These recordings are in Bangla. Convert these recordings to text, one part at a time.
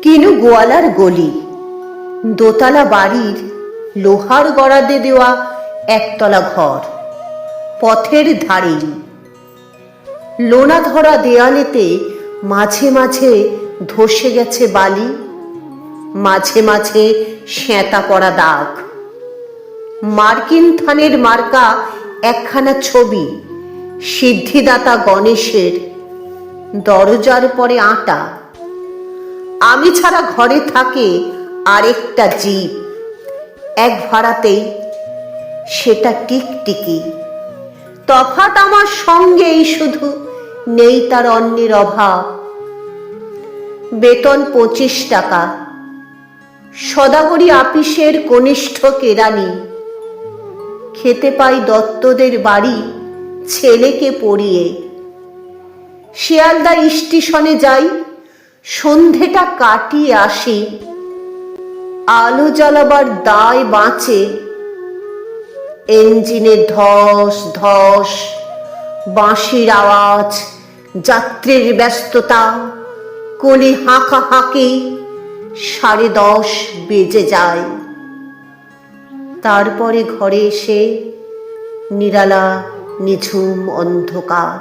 কিনু গোয়ালার গলি, দোতলা বাড়ির লোহার গড়াদে দেওয়া একতলা ঘর, পথের ধারেই। লোনা ধরা দেয়ালেতে মাঝে মাঝে ধসে গেছে বালি, মাঝে মাঝে শ্যাঁতা পড়া দাগ। মার্কিন থানের মার্কা একখানা ছবি, সিদ্ধিদাতা গণেশের, দরজার পরে আটা। আমি ছাড়া ঘরে থাকে আরেকটা জীব, এক ভাড়াতেই, সেটা টিকটিকি। তফাৎ আমার সঙ্গেই, শুধু নেই তার অন্যের অভাব। বেতন 25 টাকা, সদাগরি আপিসের কনিষ্ঠ কেরানি। খেতে পাই দত্তদের বাড়ি ছেলেকে পড়িয়ে। শিয়ালদা স্টেশনে যাই, সন্ধেটা কাটিয়ে আসি। আলো জ্বালাবার দায় বাঁচে, ইঞ্জিনের ধস ধস, বাঁশির আওয়াজ, যাত্রীর ব্যস্ততা, কলি হাঁকা হাঁকি। 10:30 বেজে যায়। তারপরে ঘরে এসে নিরালা নিঝুম অন্ধকার।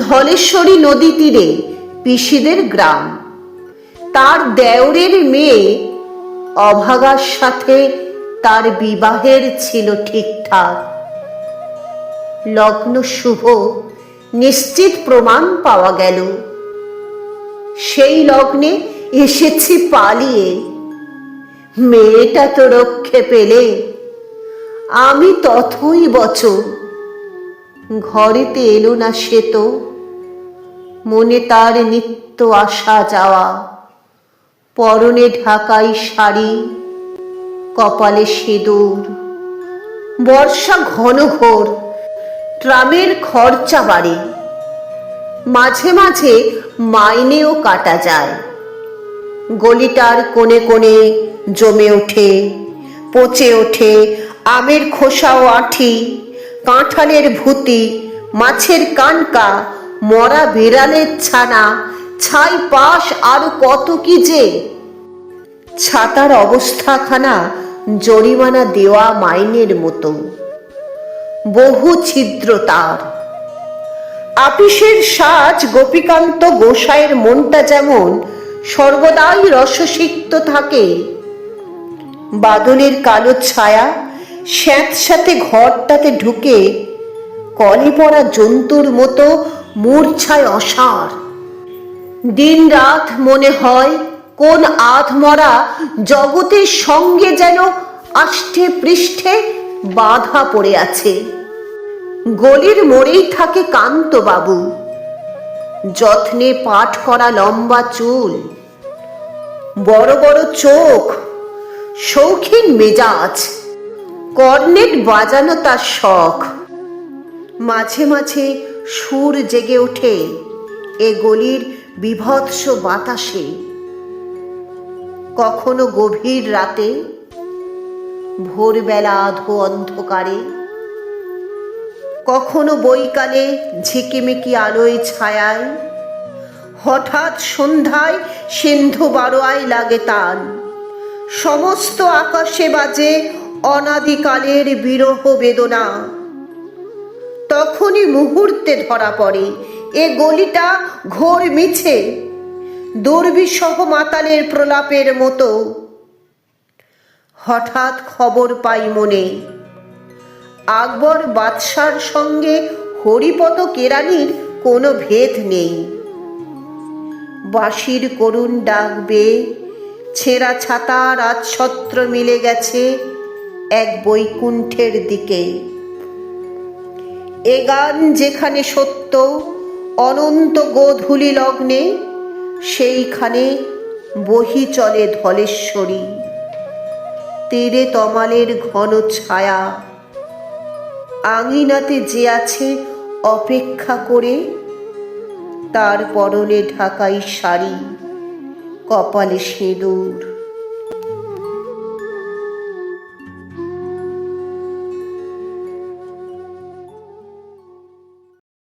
ধলেশ্বরী নদী তীরে পিসিদের গ্রাম। তার দেওরের মেয়ে অভাগার সাথে তার বিবাহের ছিল ঠিকঠাক। লগ্ন শুভ, নিশ্চিত প্রমাণ পাওয়া গেল। সেই লগ্নে এসেছি পালিয়ে। মেয়েটা তো রক্ষে পেলে, আমি তথই বচন। ঘরেতে এলো না সে তো, মনে তার নিত্য আসা যাওয়া। পরনে ঢাকাই শাড়ি, কপালে সিঁদুর। বর্ষা ঘন ঘোর, ট্রামের খরচা বাড়ে। মাঝে মাঝে মাইনেও কাটা যায়। গলিটার কোণে কোণে জমে ওঠে, পচে ওঠে আমের খোসা ও আঁঠি, কাঁঠালের ভুতি, মাছের কানকা, মরা বিড়ালের ছানা, ছাই পাশ, আরো কত কি যে। ছাতার অবস্থাখানা জরিমানা দেওয়া মাইনের মতো, বহু ছিদ্র তার। আপিসের সাজ গোপীকান্ত গোসাইয়ের মনটা যেমন সর্বদাই রসসিক্ত থাকে। বাদলের কালো ছায়া স্যাঁতস্যাঁতে ঘরটাতে ঢুকে কলে পড়া জন্তুর মতো মূর্ছায় অসার। দিন রাত মনে হয় কোন আধমরা জগতের সঙ্গে যেন আষ্টে পৃষ্ঠে বাঁধা পড়ে আছে। গলির মোড়েই থাকে কান্তবাবু, যত্নে পাট করা লম্বা চুল, বড় বড় চোখ, শৌখিন মেজাজ। কর্নেট বাজানো তার শখ। মাঝে মাঝে সুর জেগে ওঠে এ গলির বিভৎস বাতাসে। কখনো গভীর রাতে, ভোরবেলা আধো অন্ধকারে, কখনো বৈকালে ঝিকিমিকি আলোয় ছায়ায়। হঠাৎ সন্ধ্যায় সিন্ধু বারোয়ায় লাগে তাল। সমস্ত আকাশে বাজে অনাদিকালের বিরহ বেদনা। তখনই মুহূর্তে ধরা পড়ে এ গলিটা ঘোর মিছে, দুর্বিষহ মাতালের প্রলাপের মতো। হঠাৎ খবর পাই মনে, আকবর বাদশার সঙ্গে হরিপদ কেরানির কোনো ভেদ নেই। বাঁশির করুণ ডাকবে, ছেঁড়া ছাতা রাজছত্র মিলে গেছে এক বৈকুণ্ঠের দিকে। এ গান যেখানে সত্য, অনন্ত গোধূলি লগ্নে, সেইখানে বহি চলে ধলেশ্বরী। তীরে তমালের ঘন ছায়া, আঙিনাতে যে আছে অপেক্ষা করে, তার পরনে ঢাকাই শাড়ি, কপালে সিঁদুর।